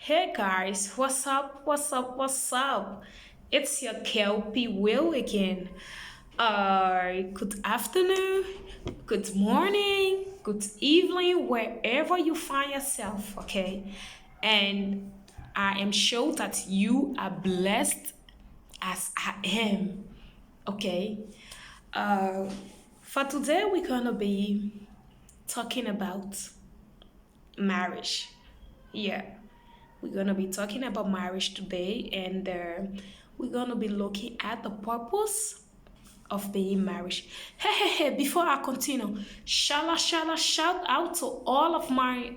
Hey guys, what's up? What's up? What's up? It's your Kelpie Will again. Good afternoon, good morning, good evening, wherever you find yourself, okay? And I am sure that you are blessed as I am, okay? Uh, for today, we're gonna be talking about marriage. Yeah, we're gonna be talking about marriage today, and we're gonna be looking at the purpose of being married. Hey, before I continue, shout out to all of my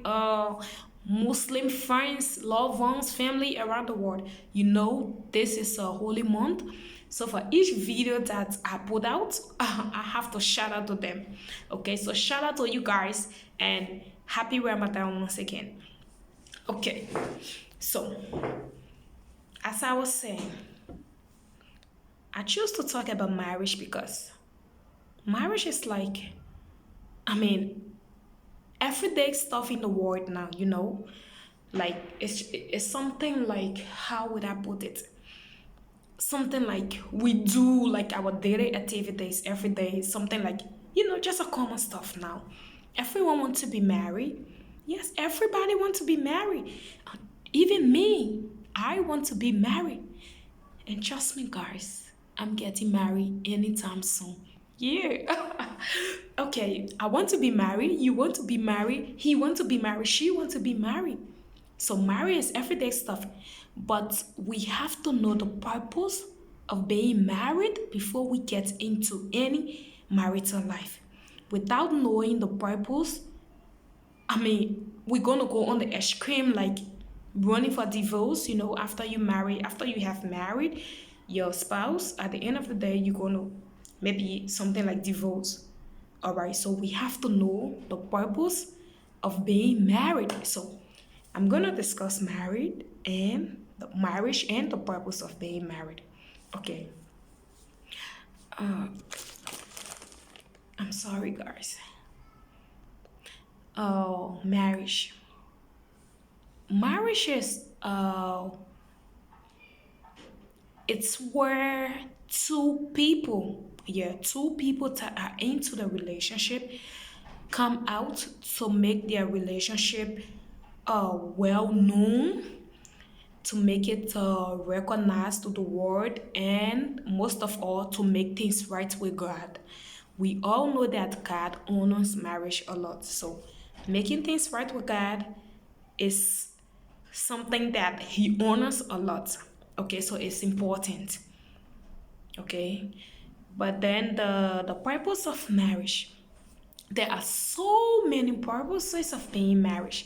Muslim friends, loved ones, family around the world. You know, this is a holy month. So for each video that I put out, I have to shout out to them. Okay, so shout out to you guys and happy Ramadan once again. Okay, so as I was saying, I choose to talk about marriage because marriage is like, I mean, everyday stuff in the world now, like it's something like, how would I put it? Something like we do like our daily activities every day, something like, just a common stuff now. Everyone wants to be married. Yes, everybody wants to be married. Even me, I want to be married. And trust me, guys, I'm getting married anytime soon. Yeah. Okay, I want to be married. You want to be married. He want to be married. She want to be married. So marriage is everyday stuff. But we have to know the purpose of being married before we get into any marital life. Without knowing the purpose, we're gonna go on the extreme, like running for divorce, after you marry, after you have married your spouse, at the end of the day, you're gonna maybe something like divorce. All right, so we have to know the purpose of being married. So I'm gonna discuss marriage and the purpose of being married. Okay. I'm sorry, guys. Oh, marriage. Marriage is it's where two people that are into the relationship come out to make their relationship well known, to make it recognized to the world, and most of all, to make things right with God. We all know that God honors marriage a lot. So, making things right with God is something that He honors a lot. Okay, so it's important. Okay, but then the purpose of marriage, there are so many purposes of being married,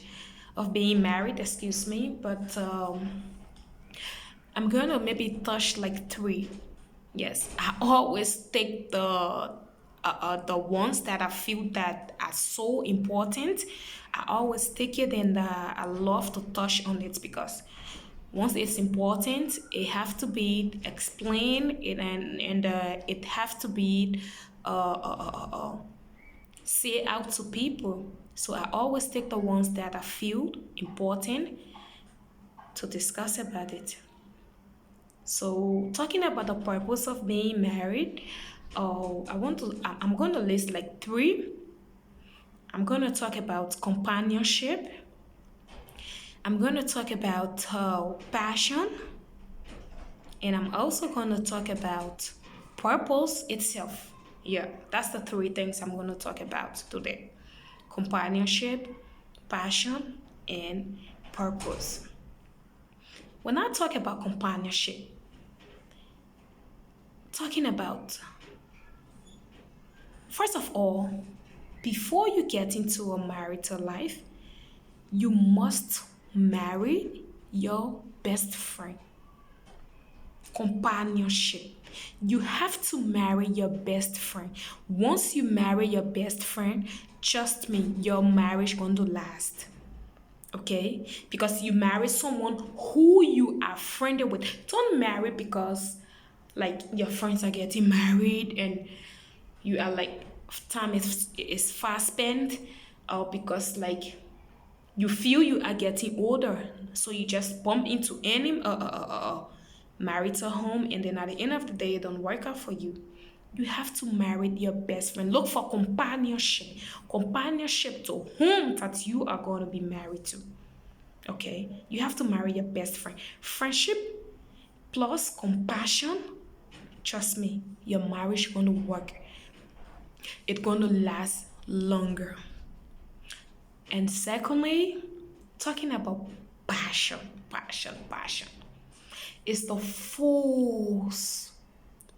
excuse me, but I'm gonna maybe touch like three. Yes, I always take the ones that I feel that are so important. I always take it, and I love to touch on it because once it's important, it have to be explained, and it have to be uh, uh, uh, uh, uh, say out to people. So I always take the ones that I feel important to discuss about it. So talking about the purpose of being married, I'm going to list like three. I'm going to talk about companionship. I'm going to talk about passion, and I'm also going to talk about purpose itself. Yeah, that's the three things I'm going to talk about today: companionship, passion, and purpose. When I talk about companionship, talking about, first of all, before you get into a marital life, you must marry your best friend. Companionship. You have to marry your best friend. Once you marry your best friend, trust me, your marriage going to last. Okay? Because you marry someone who you are friendly with. Don't marry because like your friends are getting married and you are like time is fast spent, or because like You feel you are getting older, so you just bump into any marital home, and then at the end of the day, it don't work out for you. You have to marry your best friend. Look for companionship, companionship to whom that you are going to be married to. Okay, you have to marry your best friend. Friendship plus compassion. Trust me, your marriage going to work. It's going to last longer. And secondly, talking about passion, passion. It's the force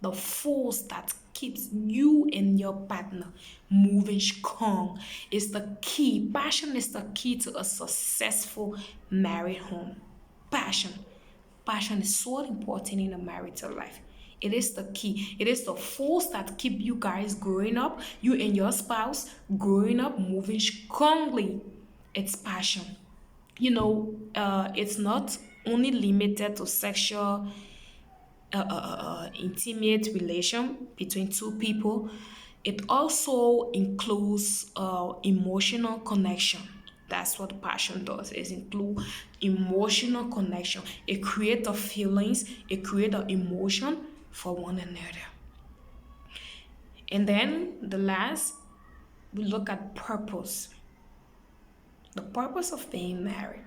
that keeps you and your partner moving strong. It's the key. Passion is the key to a successful married home. Passion. Passion is so important in a marital life. It is the key. It is the force that keep you guys growing up, you and your spouse growing up, moving strongly. It's passion. It's not only limited to sexual intimate relation between two people. It also includes emotional connection. That's what passion does, is include emotional connection. It creates the feelings, it creates the emotion for one another. And then the last, we look at purpose. The purpose of being married.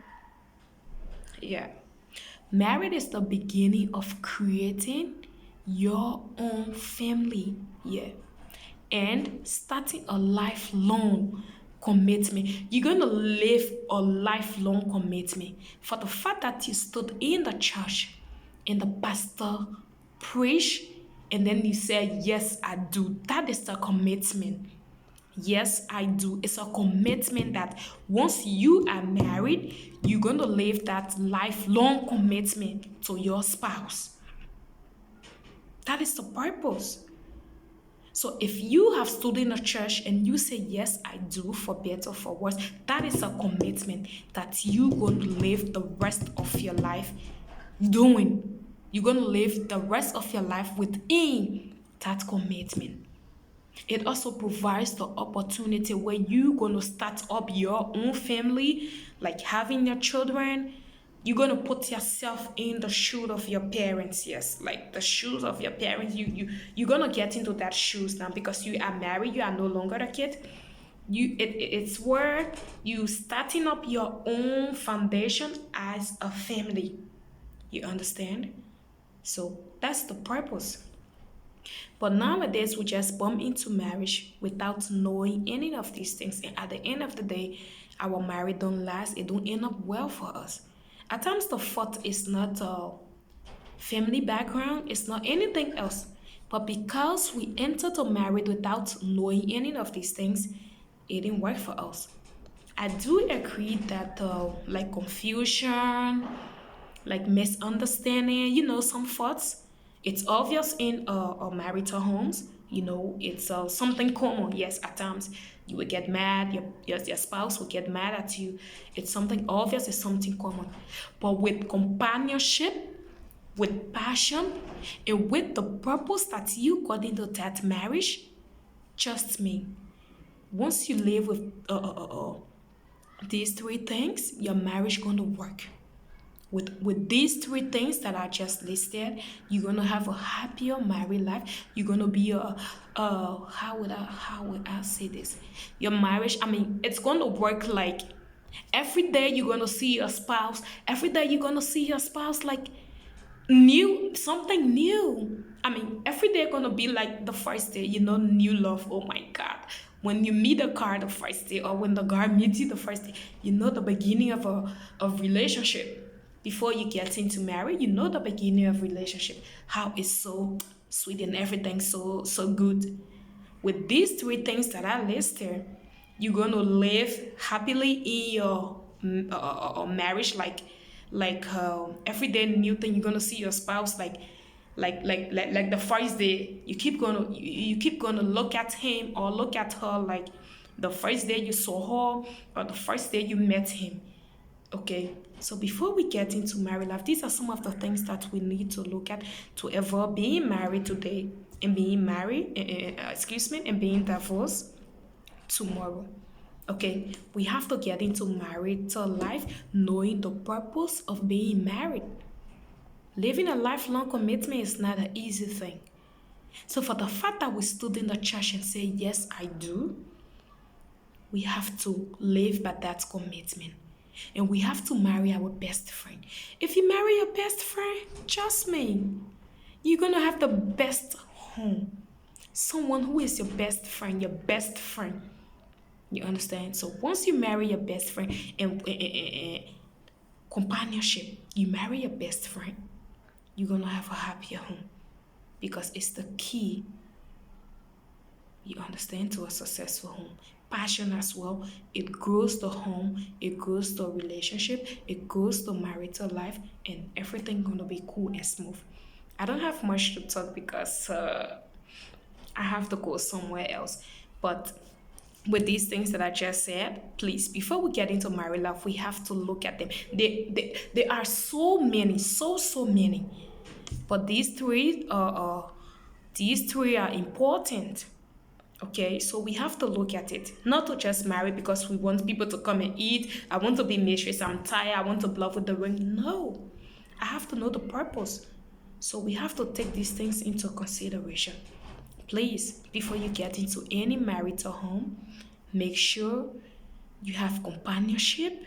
Yeah. Marriage is the beginning of creating your own family. Yeah. And starting a lifelong commitment. You're going to live a lifelong commitment. For the fact that you stood in the church and the pastor preached, and then you said, "Yes, I do." That is the commitment. Yes, I do. It's a commitment that once you are married, you're going to live that lifelong commitment to your spouse. That is the purpose. So if you have stood in a church and you say, "Yes, I do," for better or for worse, that is a commitment that you're going to live the rest of your life doing. You're going to live the rest of your life within that commitment. It also provides the opportunity where you're going to start up your own family, like having your children. You're going to put yourself in the shoes of your parents. Yes, like the shoes of your parents. You're going to get into that shoes now, because you are married, you are no longer a kid. It's where you starting up your own foundation as a family. You understand? So that's the purpose. But nowadays, we just bump into marriage without knowing any of these things. And at the end of the day, our marriage don't last. It don't end up well for us. At times, the fault is not family background. It's not anything else. But because we entered a marriage without knowing any of these things, it didn't work for us. I do agree that like confusion, like misunderstanding, some faults. It's obvious in marital homes. It's something common. Yes, at times you will get mad. Your spouse will get mad at you. It's something obvious. It's something common. But with companionship, with passion, and with the purpose that you got into that marriage, trust me. Once you live with these three things, your marriage gonna work. With these three things that I just listed, you're gonna have a happier married life. You're gonna be how would I say this? Your marriage, I mean, it's gonna work like every day you're gonna see your spouse. Every day you're gonna see your spouse like new, something new. I mean, every day gonna be like the first day, new love. Oh my God. When you meet a guy the first day, or when the guy meets you the first day, the beginning of a relationship. Before you get into marriage, the beginning of relationship, how it's so sweet and everything so good. With these three things that I listed, you're gonna live happily in your marriage, like every day new thing. You're gonna see your spouse like the first day. You keep gonna look at him or look at her like the first day you saw her, or the first day you met him. Okay, so before we get into married life, these are some of the things that we need to look at to avoid being married today and being married, excuse me, and being divorced tomorrow. Okay, we have to get into marital life knowing the purpose of being married. Living a lifelong commitment is not an easy thing. So, for the fact that we stood in the church and say, yes, I do, we have to live by that commitment. And we have to marry our best friend. If you marry your best friend, trust me, you're going to have the best home. Someone who is your best friend, your best friend. You understand? So once you marry your best friend and companionship, you marry your best friend, you're going to have a happier home because it's the key, you understand, to a successful home. Passion as well, it grows the home, it grows the relationship, it grows the marital life, and everything gonna be cool and smooth. I don't have much to talk because I have to go somewhere else. But with these things that I just said, please, before we get into married life, we have to look at them. There are so many, so many. But these three are important. Okay, so we have to look at it, not to just marry because we want people to come and eat. I want to be mistress. I'm tired. I want to bluff with the ring. No, I have to know the purpose. So we have to take these things into consideration. Please, before you get into any marital home, make sure you have companionship,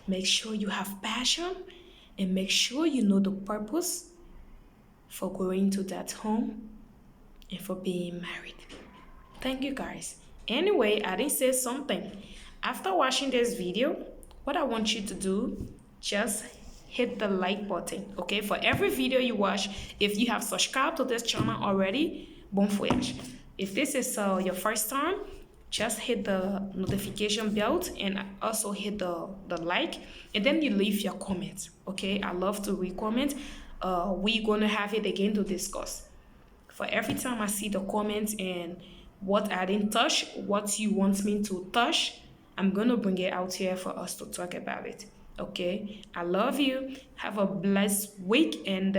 make sure you have passion, and make sure you know the purpose for going to that home and for being married. Thank you guys. Anyway, I didn't say something. After watching this video, what I want you to do, just hit the like button. Okay, for every video you watch, if you have subscribed to this channel already, bon voyage. If this is your first time, just hit the notification bell and also hit the like, and then you leave your comments. Okay, I love to read comments. We're gonna have it again to discuss. For every time I see the comments and what I didn't touch, what you want me to touch, I'm gonna bring it out here for us to talk about it. Okay, I love you. Have a blessed week, and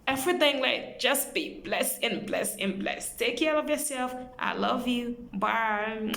everything, like, just be blessed and blessed and blessed. Take care of yourself. I love you. Bye.